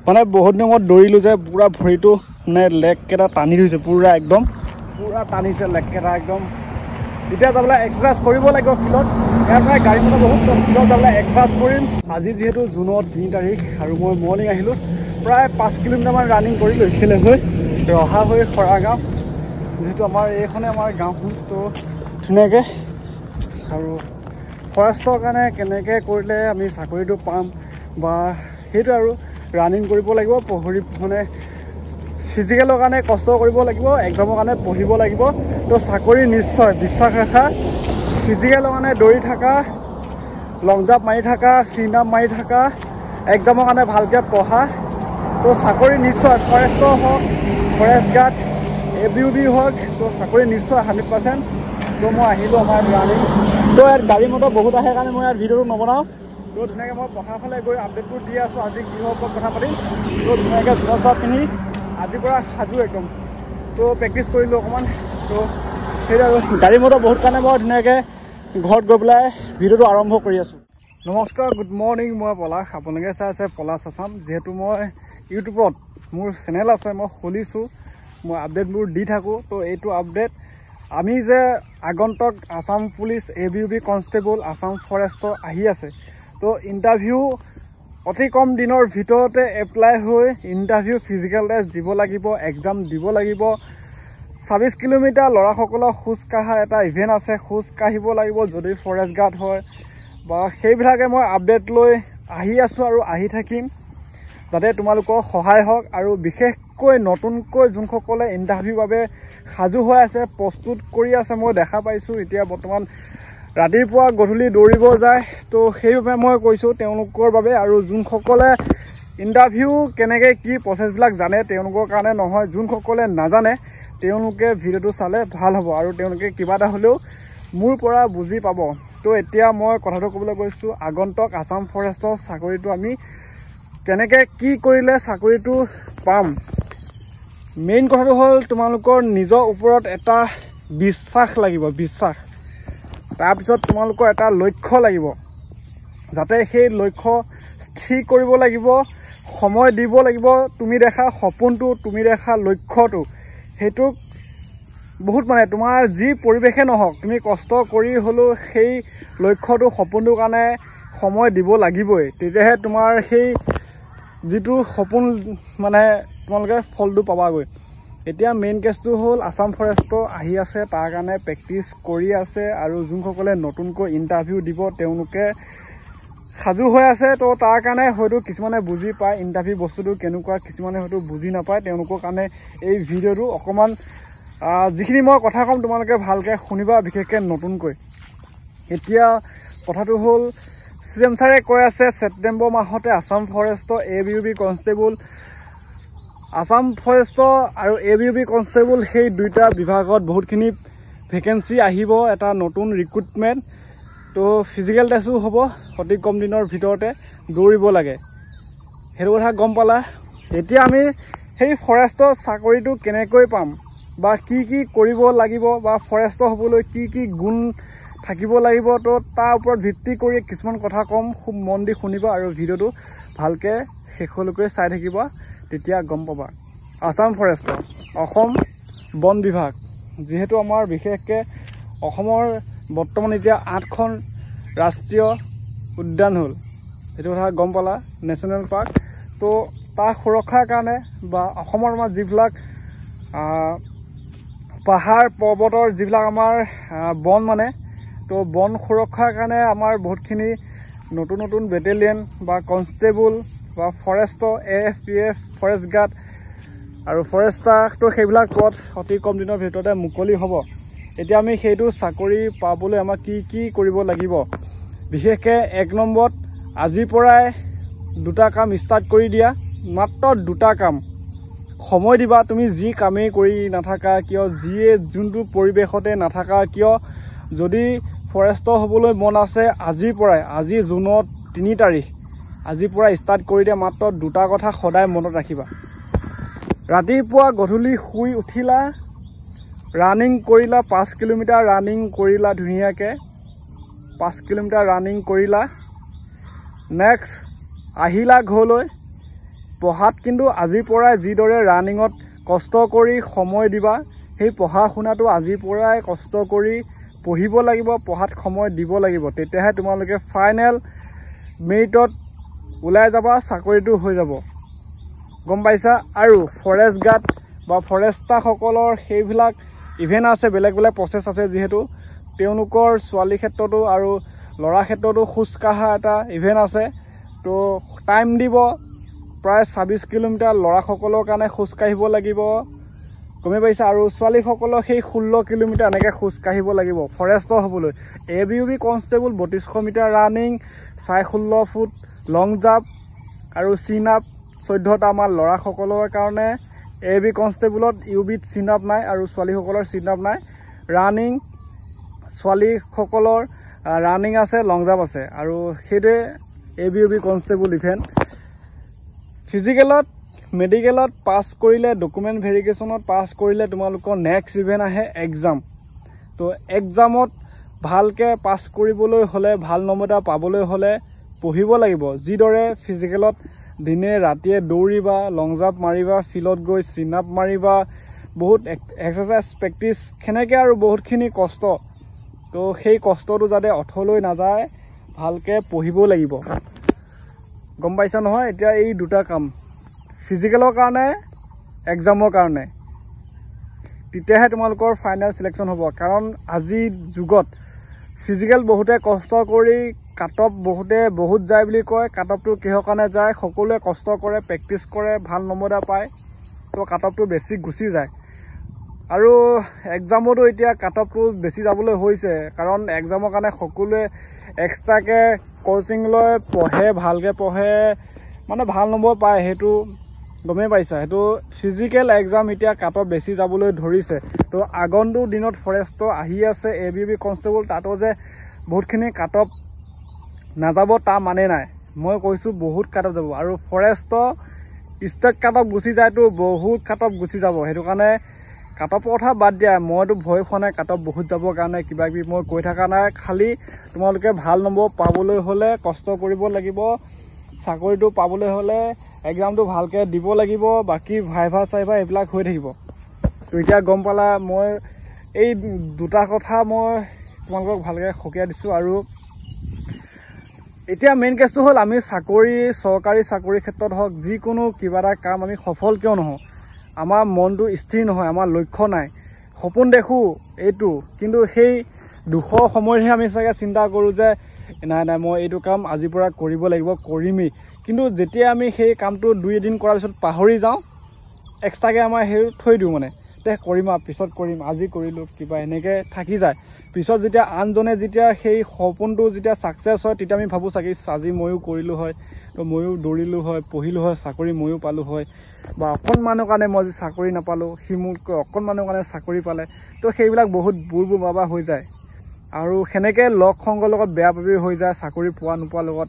মানে বহুত দিনত দৌৰিলোঁ যে পুৰা ভৰিটো মানে লেগকেইটা টানি ধৰিছে পুৰা একদম পুৰা টানিছে লেগকেইটা একদম এতিয়া যাবলৈ এক্সাৰচাইজ কৰিব লাগিব ফিল্ডত ইয়াৰ পৰা গাড়ী মটৰ বহুত ফিল্ডত যাবলৈ এক্সাৰচাইজ কৰিম আজি যিহেতু জুনত 3 তাৰিখ আৰু মই মৰ্ণিং আহিলোঁ প্ৰায় 5 কিলোমিটাৰমান ৰানিং কৰি লৈছিলে হৈ ৰহা হৈ খৰাগাঁও যিহেতু আমাৰ এইখনে আমাৰ গাঁওখন তো ধুনীয়াকৈ আৰু ফৰেষ্টৰ কাৰণে কেনেকৈ কৰিলে আমি চাকৰিটো পাম বা সেইটো আৰু ৰানিং কৰিব লাগিব পঢ়ি মানে ফিজিকেলৰ কাৰণে কষ্ট কৰিব লাগিব এক্সামৰ কাৰণে পঢ়িব লাগিব তো চাকৰি নিশ্চয় বিশ্বাস ৰাখা ফিজিকেলৰ কাৰণে দৌৰি থাকা লং জাম্প মাৰি থাকা চিন আপ মাৰি থাকা এক্সামৰ কাৰণে ভালকৈ পঢ়া তো চাকৰি নিশ্চয় ফৰেষ্টৰ হওক ফৰেষ্ট গাৰ্ড ABUB হওক তো চাকৰি নিশ্চয় 100%। তো মই আহিলোঁ আমাৰ ৰানিং তো ইয়াত গাড়ী মটৰ বহুত আহে কাৰণে মই ইয়াত ভিডিঅ'টো নবনাওঁ তো ধুনীয়াকৈ মই পথাৰ ফালে গৈ আপডেটবোৰ দি আছোঁ আজি কিহৰ ওপৰত কথা পাতিম তো ধুনীয়াকৈ জোতা চোতা পিন্ধি আজিৰ পৰা সাজু একদম তো প্ৰেক্টিছ কৰিলোঁ অকণমান তো সেইটো আৰু গাড়ী মটৰ বহুত কাৰণে মই ধুনীয়াকৈ ঘৰত গৈ পেলাই ভিডিঅ'টো আৰম্ভ কৰি আছোঁ। নমস্কাৰ গুড মৰ্ণিং মই পলাশ আপোনালোকে চাই আছে পলাশ আছাম যিহেতু মই ইউটিউবত মোৰ চেনেল আছে মই খুলিছোঁ মই আপডেটবোৰ দি থাকোঁ তো এইটো আপডেট আমি যে আগন্তুক Assam police ABUB constable Assam ফৰেষ্টৰ আহি আছে তো ইণ্টাৰভিউ অতি কম দিনৰ ভিতৰতে এপ্লাই হৈ ইণ্টাৰভিউ ফিজিকেল টেষ্ট দিব লাগিব এক্সাম দিব লাগিব 26 কিলোমিটাৰ ল'ৰাসকলক খোজ কাঢ়া এটা ইভেণ্ট আছে খোজ কাঢ়িব লাগিব যদি ফৰেষ্ট গাৰ্ড হয় বা সেইবিলাকে মই আপডেট লৈ আহি আছোঁ আৰু আহি থাকিম যাতে তোমালোকৰ সহায় হওক আৰু বিশেষকৈ নতুনকৈ যোনসকলে ইণ্টাৰভিউৰ বাবে সাজু হৈ আছে প্ৰস্তুত কৰি আছে মই দেখা পাইছোঁ এতিয়া বৰ্তমান ৰাতিপুৱা গধূলি দৌৰিব যায় তো সেইবাবে মই কৈছোঁ তেওঁলোকৰ বাবে আৰু যোনসকলে ইণ্টাৰভিউ কেনেকৈ কি প্ৰচেছবিলাক জানে তেওঁলোকৰ কাৰণে নহয় যোনসকলে নাজানে তেওঁলোকে ভিডিঅ'টো চালে ভাল হ'ব আৰু তেওঁলোকে কিবা এটা হ'লেও মোৰ পৰা বুজি পাব তো এতিয়া মই কথাটো ক'বলৈ গৈছোঁ আগন্তুক আসাম ফৰেষ্টৰ চাকৰিটো আমি কেনেকৈ কি কৰিলে চাকৰিটো পাম মেইন কথাটো হ'ল তোমালোকৰ নিজৰ ওপৰত এটা বিশ্বাস লাগিব বিশ্বাস তাৰপিছত তোমালোকৰ এটা লক্ষ্য লাগিব যাতে সেই লক্ষ্য স্থিৰ কৰিব লাগিব সময় দিব লাগিব তুমি দেখা সপোনটো তুমি দেখা লক্ষ্যটো সেইটো বহুত মানে তোমাৰ যি পৰিৱেশে নহওক তুমি কষ্ট কৰি হ'লেও সেই লক্ষ্যটো সপোনটোৰ কাৰণে সময় দিব লাগিবই তেতিয়াহে তোমাৰ সেই যিটো সপোন মানে তোমালোকে ফলটো পাবাগৈ এতিয়া মেইন কেছটো হ'ল আসাম ফৰেষ্টৰ আহি আছে তাৰ কাৰণে প্ৰেক্টিছ কৰি আছে আৰু যোনসকলে নতুনকৈ ইণ্টাৰভিউ দিব তেওঁলোকে সাজু হৈ আছে তো তাৰ কাৰণে হয়তো কিছুমানে বুজি পায় ইণ্টাৰভিউ বস্তুটো কেনেকুৱা কিছুমানে হয়তো বুজি নাপায় তেওঁলোকৰ কাৰণে এই ভিডিঅ'টো অকণমান যিখিনি মই কথা ক'ম তোমালোকে ভালকৈ শুনিবা বিশেষকৈ নতুনকৈ এতিয়া কথাটো হ'ল CM ছাৰে কৈ আছে ছেপ্টেম্বৰ মাহতে আসাম ফৰেষ্টৰ ABUB কনষ্টেবল আসাম ফৰেষ্টৰ আৰু ABUB কনষ্টেবল সেই দুইটা বিভাগত বহুতখিনি ভেকেঞ্চি আহিব এটা নতুন ৰিক্ৰুটমেণ্ট তো ফিজিকেল টেষ্টো হ'ব অতি কম দিনৰ ভিতৰতে দৌৰিব লাগে সেইটো কথা গম পালা এতিয়া আমি সেই ফৰেষ্টৰ চাকৰিটো কেনেকৈ পাম বা কি কি কৰিব লাগিব বা ফৰেষ্টৰ হ'বলৈ কি কি গুণ থাকিব লাগিব তো তাৰ ওপৰত ভিত্তি কৰি কিছুমান কথা ক'ম খুব মন দি শুনিবা আৰু ভিডিঅ'টো ভালকৈ শেষলৈকে চাই থাকিবা তেতিয়া গম পাবা আসাম ফৰেষ্টৰ অসম বন বিভাগ যিহেতু আমাৰ বিশেষকৈ অসমৰ বৰ্তমান এতিয়া 8খন ৰাষ্ট্ৰীয় উদ্যান হ'ল সেইটো কথা গম পালা নেশ্যনেল পাৰ্ক তো তাৰ সুৰক্ষাৰ কাৰণে বা অসমৰ আমাৰ যিবিলাক পাহাৰ পৰ্বতৰ যিবিলাক আমাৰ বন মানে তো বন সুৰক্ষাৰ কাৰণে আমাৰ বহুতখিনি নতুন নতুন বেটেলিয়ন বা কনষ্টেবল বা ফৰেষ্টৰ AFPF ফৰেষ্ট গাৰ্ড আৰু ফৰেষ্টাৰ তো সেইবিলাক পদ অতি কম দিনৰ ভিতৰতে মুকলি হ'ব এতিয়া আমি সেইটো চাকৰি পাবলৈ আমাক কি কি কৰিব লাগিব বিশেষকৈ 1 নম্বৰত আজিৰ পৰাই দুটা কাম ষ্টাৰ্ট কৰি দিয়া মাত্ৰ দুটা কাম সময় দিবা তুমি যি কামেই কৰি নাথাকা কিয় যিয়ে যোনটো পৰিৱেশতে নাথাকা কিয় যদি ফৰেষ্টৰ হ'বলৈ মন আছে আজিৰ পৰাই আজি জুনত 3 তাৰিখ আজিৰ পৰা ষ্টাৰ্ট কৰি দিয়া মাত্ৰ দুটা কথা সদায় মনত ৰাখিবা ৰাতিপুৱা গধূলি শুই উঠিলা ৰানিং কৰিলা 5 কিলোমিটাৰ ৰানিং কৰিলা ধুনীয়াকৈ 5 কিলোমিটাৰ ৰানিং কৰিলা নেক্সট আহিলা ঘৰলৈ পঢ়াত কিন্তু আজিৰ পৰাই যিদৰে ৰানিঙত কষ্ট কৰি সময় দিবা সেই পঢ়া শুনাটো আজিৰ পৰাই কষ্ট কৰি পঢ়িব লাগিব, পঢ়াত সময় দিব লাগিব, তেতিয়াহে তোমালোকে ফাইনেল মেৰিটত ওলাই যাবা, চাকৰিটো হৈ যাব, গম পাইছা। আৰু ফৰেষ্ট গাৰ্ড বা ফৰেষ্টাৰসকলৰ সেইবিলাক ইভেণ্ট আছে, বেলেগ বেলেগ প্ৰচেছ আছে, যিহেতু তেওঁলোকৰ ছোৱালীৰ ক্ষেত্ৰতো আৰু ল'ৰাৰ ক্ষেত্ৰতো খোজকাঢ়া এটা ইভেণ্ট আছে। তো টাইম দিব প্ৰায় 26 কিলোমিটাৰ ল'ৰাসকলৰ কাৰণে খোজকাঢ়িব লাগিব, গমে পাইছা। আৰু ছোৱালীসকলৰ সেই 16 কিলোমিটাৰ এনেকৈ খোজকাঢ়িব লাগিব ফৰেষ্টৰ হ'বলৈ। ABUB constable 3200 metre running, 16.5 foot long jump আৰু চিন আপ 14টা আমাৰ ল'ৰাসকলৰ কাৰণে। ABUB কনষ্টেবলত UBত চিন আপ নাই আৰু ছোৱালীসকলৰ চিন আপ নাই। ৰানিং ছোৱালীসকলৰ ৰানিং আছে, লং জাম্প আছে, আৰু সেইটোৱে ABUB কনষ্টেবল ইভেণ্ট। ফিজিকেলত মেডিকেলত পাছ কৰিলে, ডকুমেণ্ট ভেৰিফিকেশ্যনত পাছ কৰিলে তোমালোকৰ নেক্সট ইভেণ্ট আহে এক্সাম। তো এক্সামত ভালকৈ পাছ কৰিবলৈ হ'লে, ভাল নম্বৰ এটা পাবলৈ হ'লে পঢ়িব লাগিব। যিদৰে ফিজিকেলত দিনে ৰাতিয়ে দৌৰিবা, লং জাম্প মাৰিবা, ফিল্ডত গৈ চিন আপ মাৰিবা, বহুত এক্সাৰচাইজ প্ৰেক্টিচ সেনেকৈ আৰু বহুতখিনি কষ্ট। তো সেই কষ্টটো যাতে অথলৈ নাযায় ভালকৈ পঢ়িব লাগিব, গম পাইছা নহয়। এতিয়া এই দুটা কাম, ফিজিকেলৰ কাৰণে, এক্সামৰ কাৰণে, তেতিয়াহে তোমালোকৰ ফাইনেল চিলেকশ্যন হ'ব। কাৰণ আজিৰ যুগত ফিজিকেল বহুতে কষ্ট কৰি কাট অফ বহুত যায় বুলি কয়। কাট অফটো কিহৰ কাৰণে যায়? সকলোৱে কষ্ট কৰে, প্ৰেক্টিচ কৰে, ভাল নম্বৰ এটা পায়, তো কাট অফটো বেছি গুচি যায়। আৰু এক্সামতো এতিয়া কাট অফটো বেছি যাবলৈ হৈছে, কাৰণ এক্সামৰ কাৰণে সকলোৱে এক্সট্ৰাকৈ কোচিং লৈ পঢ়ে, ভালকৈ পঢ়ে, মানে ভাল নম্বৰ পায়, সেইটো গমেই পাইছা। সেইটো ফিজিকেল এক্সাম এতিয়া কাট অফ বেছি যাবলৈ ধৰিছে। তো আগন্তুক দিনত ফৰেষ্টৰ আহি আছে ABUB কনষ্টেবল, তাতো যে বহুতখিনি কাট অফ নাযাব তাৰ মানে নাই। মই কৈছোঁ বহুত কাট অফ যাব, আৰু ফৰেষ্টৰ ষ্টেট কাট অফ গুচি যায়তো বহুত কাট অফ গুচি যাব। সেইটো কাৰণে কাট অফৰ কথা বাদ দিয়া, মইতো ভয় খোৱা নাই কাট অফ বহুত যাবৰ কাৰণে, কিবা কিবি মই কৈ থকা নাই। খালি তোমালোকে ভাল নম্বৰ পাবলৈ হ'লে কষ্ট কৰিব লাগিব, চাকৰিটো পাবলৈ হ'লে এক্সামটো ভালকৈ দিব লাগিব, বাকী ভাইভা চাইভা এইবিলাক হৈ থাকিব। তো এতিয়া গম পালা, মই এই দুটা কথা মই তোমালোকক ভালকৈ সকীয়াই দিছোঁ। আৰু এতিয়া মেইন কেছটো হ'ল, আমি চাকৰি, চৰকাৰী চাকৰিৰ ক্ষেত্ৰত হওক, যিকোনো কিবা এটা কাম আমি সফল কিয় নহওঁ, আমাৰ মনটো স্থিৰ নহয়, আমাৰ লক্ষ্য নাই, সপোন দেখোঁ এইটো, কিন্তু সেই দুখৰ সময়তহে আমি চাগে চিন্তা কৰোঁ যে নাই মই এইটো কাম আজিৰ পৰা কৰিব লাগিব, কৰিমেই। কিন্তু যেতিয়া আমি সেই কামটো 2 এদিন কৰাৰ পিছত পাহৰি যাওঁ, এক্সট্ৰাকৈ আমাৰ সেই থৈ দিওঁ, মানে কৰিম আৰু পিছত কৰিম, আজি কৰিলোঁ কিবা, এনেকৈ থাকি যায়। পিছত যেতিয়া আনজনে যেতিয়া সেই সপোনটো যেতিয়া ছাকচেছ হয়, তেতিয়া আমি ভাবোঁ চাগে আজি ময়ো কৰিলোঁ হয়, তো ময়ো দৌৰিলোঁ হয়, পঢ়িলোঁ হয়, চাকৰি ময়ো পালোঁ হয়, বা অকণমানৰ কাৰণে মই যদি চাকৰি নাপালোঁ, সি মোতকৈ অকণমানৰ কাৰণে চাকৰি পালে। তো সেইবিলাক বহুত বুৰ বাবা হৈ যায়, আৰু সেনেকৈ লগ সংগৰ লগত বেয়া পাবি হৈ যায়, চাকৰি পোৱা নোপোৱাৰ লগত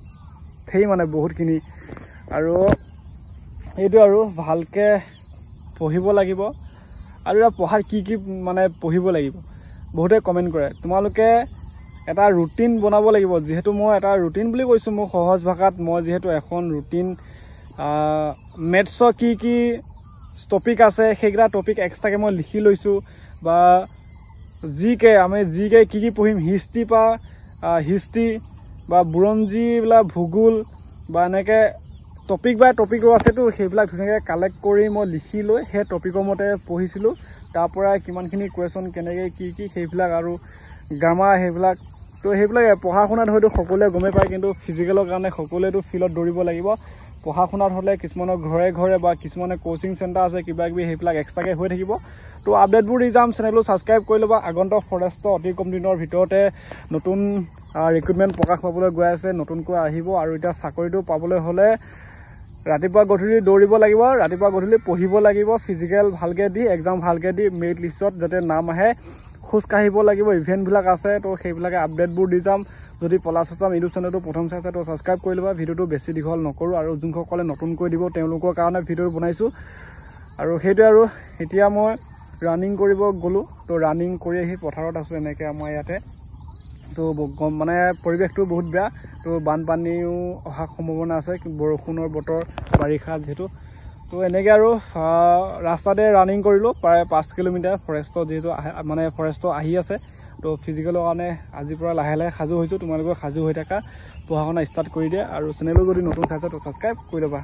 সেই মানে বহুতখিনি। আৰু এইটো আৰু ভালকৈ পঢ়িব লাগিব। আৰু এতিয়া পঢ়াত কি মানে পঢ়িব লাগিব, বহুতে কমেণ্ট কৰে, তোমালোকে এটা ৰুটিন বনাব লাগিব। যিহেতু মই এটা ৰুটিন বুলি কৈছোঁ, মোৰ সহজ ভাষাত, মই যিহেতু এখন ৰুটিন, মেথছৰ কি টপিক আছে সেইকেইটা টপিক এক্সট্ৰাকৈ মই লিখি লৈছোঁ, বা আমি কি পঢ়িম, হিষ্ট্ৰী বা বুৰঞ্জীবিলাক, ভূগোল বা এনেকৈ টপিক বাই টপিকো আছেতো, সেইবিলাক ধুনীয়াকৈ কালেক্ট কৰি মই লিখি লৈ সেই টপিকৰ মতে পঢ়িছিলোঁ। তাৰ পৰা কিমানখিনি কুৱেশ্যন, কেনেকৈ কি সেইবিলাক, আৰু গ্ৰামাৰ সেইবিলাক। তো সেইবিলাক পঢ়া শুনাত হয়তো সকলোৱে গমেই পায়, কিন্তু ফিজিকেলৰ কাৰণে সকলোৱেতো ফিল্ডত দৌৰিব লাগিব। পঢ়া শুনাত হ'লে কিছুমানৰ ঘৰে ঘৰে বা কিছুমানে কোচিং চেণ্টাৰ আছে, কিবা কিবি, সেইবিলাক এক্সট্ৰাকৈ হৈ থাকিব। তো আপডেটবোৰ দি যাম, চেনেলটো ছাবস্ক্ৰাইব কৰি ল'বা। আগন্তুক ফৰেষ্টৰ অতি কম দিনৰ ভিতৰতে নতুন ৰিক্ৰুটমেণ্ট প্ৰকাশ পাবলৈ গৈ আছে, নতুনকৈ আহিব। আৰু এতিয়া চাকৰিটো পাবলৈ হ'লে ৰাতিপুৱা গধূলি দৌৰিব লাগিব, ৰাতিপুৱা গধূলি পঢ়িব লাগিব, ফিজিকেল ভালকৈ দি, এক্সাম ভালকৈ দি, মেৰিট লিষ্টত যাতে নাম আহে, খোজকাঢ়িব লাগিব, ইভেণ্টবিলাক আছে। তো সেইবিলাকে আপডেটবোৰ দি যাম। যদি পলাশ আছাম ইউটিউব চেনেলটো প্ৰথম চাইছে তো ছাবস্ক্ৰাইব কৰি ল'বা। ভিডিঅ'টো বেছি দীঘল নকৰোঁ, আৰু যোনসকলে নতুনকৈ দিব তেওঁলোকৰ কাৰণে ভিডিঅ' বনাইছোঁ। আৰু সেইটোৱে। আৰু এতিয়া মই ৰানিং কৰিব গ'লোঁ, তো ৰানিং কৰি আহি পথাৰত আছোঁ এনেকৈ আমাৰ ইয়াতে। তো মানে পৰিৱেশটো বহুত বেয়া তো বানপানীও অহাৰ সম্ভাৱনা আছে বৰষুণৰ বতৰ বাৰিষা যেহেতু তো এনেকৈ আৰু ৰাস্তাতে ৰানিং কৰিলোঁ প্ৰায় 5 কিলোমিটাৰ ফৰেষ্টৰ যিহেতু মানে ফৰেষ্টৰ আহি আছে তো ফিজিকেলৰ কাৰণে আজিৰ পৰা লাহে লাহে সাজু হৈছোঁ তোমালোকৰ সাজু হৈ থকা পঢ়া শুনা ষ্টাৰ্ট কৰি দিয়া আৰু চেনেলো যদি নতুন চাইছে তো ছাবস্ক্ৰাইব কৰি ল'বা